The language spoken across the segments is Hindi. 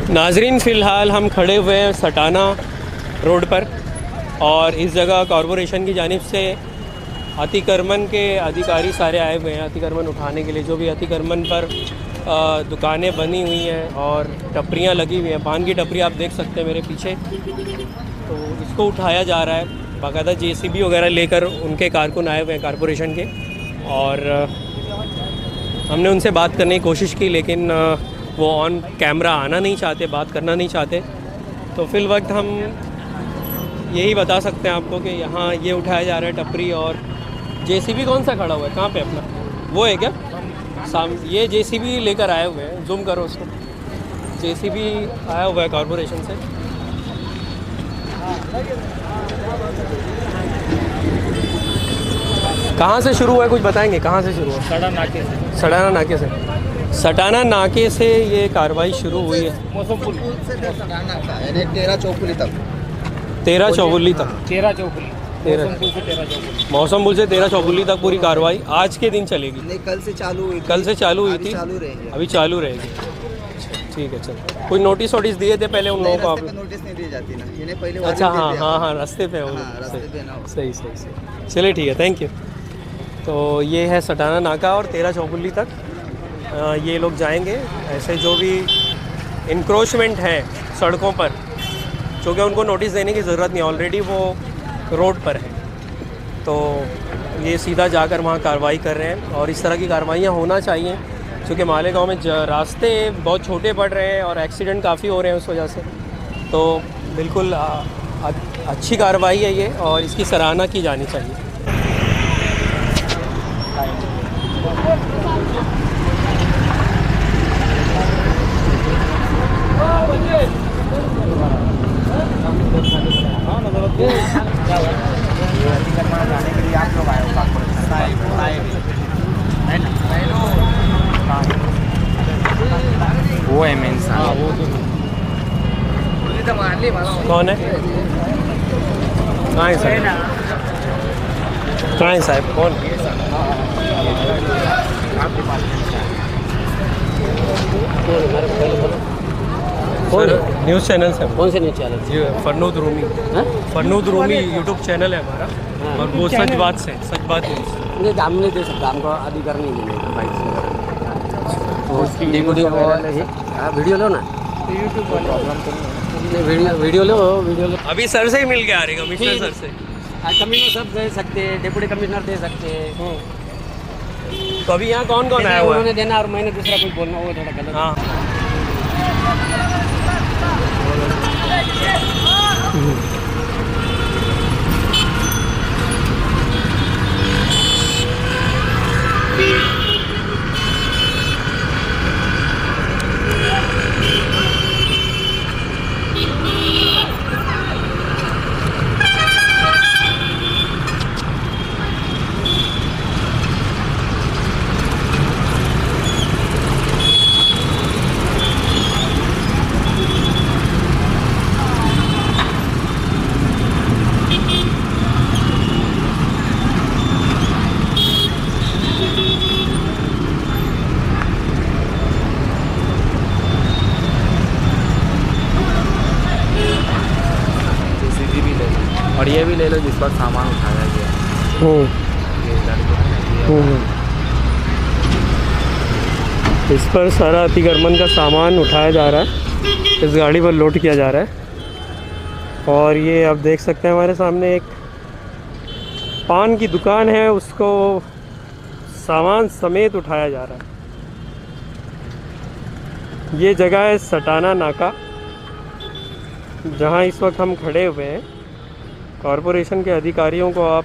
नाजरीन, फ़िलहाल हम खड़े हुए हैं सटाना रोड पर और इस जगह कॉरपोरेशन की जानिब से अतिक्रमण के अधिकारी सारे आए हुए हैं अतिक्रमण उठाने के लिए। जो भी अतिक्रमण पर दुकानें बनी हुई हैं और टपरियां लगी हुई हैं, पान की टपरी आप देख सकते हैं मेरे पीछे, तो इसको उठाया जा रहा है। बाकायदा जेसीबी वगैरह लेकर उनके कारकुन आए हुए हैं कॉरपोरेशन के, और हमने उनसे बात करने की कोशिश की लेकिन वो ऑन कैमरा आना नहीं चाहते, बात करना नहीं चाहते। तो फिल वक्त हम यही बता सकते हैं आपको कि यहाँ ये उठाया जा रहा है टपरी। और जेसीबी कौन सा खड़ा हुआ है, कहाँ पे अपना वो है क्या ये जेसीबी लेकर आए हुए हैं, जूम करो उसको। जेसीबी आया हुआ है कॉरपोरेशन से। कहाँ से शुरू हुआ है, कुछ बताएंगे कहाँ से शुरू हुआ? सटाना नाके से। सटाना नाके से, सटाना नाके से ये कार्रवाई शुरू हुई है। मौसम पुल से 13 चौकुली तक 13 चौगुली तक 13 चौकुली, मौसम पुल से 13 चौकुली, मौसम पुल से 13 चौगुली तक पूरी कार्रवाई आज के दिन चलेगी। नहीं, कल से चालू हुई थी। कल से चालू हुई थी, चालू रहेगी, अभी चालू रहेगी। ठीक है, चलो। कोई नोटिस वोटिस दिए थे पहले उन लोगों को? आप नोटिस नहीं दी जाती ना, इन्हें पहले। अच्छा, हाँ, रास्ते पे हो। रास्ते पे ना। सही। चलिए ठीक है, थैंक यू। तो ये है सटाना नाका और 13 चौगुली तक ये लोग जाएंगे। ऐसे जो भी इंक्रोचमेंट है सड़कों पर, चूँकि उनको नोटिस देने की ज़रूरत नहीं, ऑलरेडी वो रोड पर है, तो ये सीधा जाकर वहाँ कार्रवाई कर रहे हैं। और इस तरह की कार्रवाइयाँ होना चाहिए, क्योंकि मालेगांव में रास्ते बहुत छोटे पड़ रहे हैं और एक्सीडेंट काफ़ी हो रहे हैं उस वजह से। तो बिल्कुल अच्छी कार्रवाई है ये और इसकी सराहना की जानी चाहिए। वो है मेन साहब। कौन है? कहाँ है साहब? कहाँ है साहब? कौन? न्यूज़ चैनल से। कौन से न्यूज़ चैनल? जी, फरनूद रूमी यूट्यूब चैनल है हमारा, और वो सच बात न्यूज़। नहीं, दाम नहीं दे सकता, हमको अधिकार नहीं मिलेगा बाइक से। तो उसकी वीडियो लो ना, यूट्यूब वीडियो लो। अभी सर से ही मिल के आ रही, कमिश्नर सर से। कमिश्नर सब दे सकते हैं, डिप्टी कमिश्नर दे सकते हैं। तो अभी यहाँ कौन आया हुआ है? उन्होंने देना और मैंने दूसरा कुछ बोलना, वो थोड़ा गलत। हाँ, और ये भी ले लो जिस पर सामान उठाया गया। ये इस पर सारा अतिक्रमण का सामान उठाया जा रहा है, इस गाड़ी पर लोड किया जा रहा है। और ये आप देख सकते हैं हमारे सामने एक पान की दुकान है, उसको सामान समेत उठाया जा रहा है। ये जगह है सटाना नाका, जहां इस वक्त हम खड़े हुए हैं। कॉरपोरेशन के अधिकारियों को आप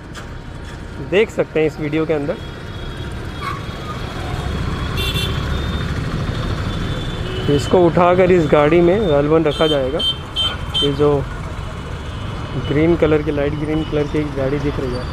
देख सकते हैं इस वीडियो के अंदर। इसको उठाकर इस गाड़ी में गालबन रखा जाएगा। ये जो ग्रीन कलर की, लाइट ग्रीन कलर की एक गाड़ी दिख रही है,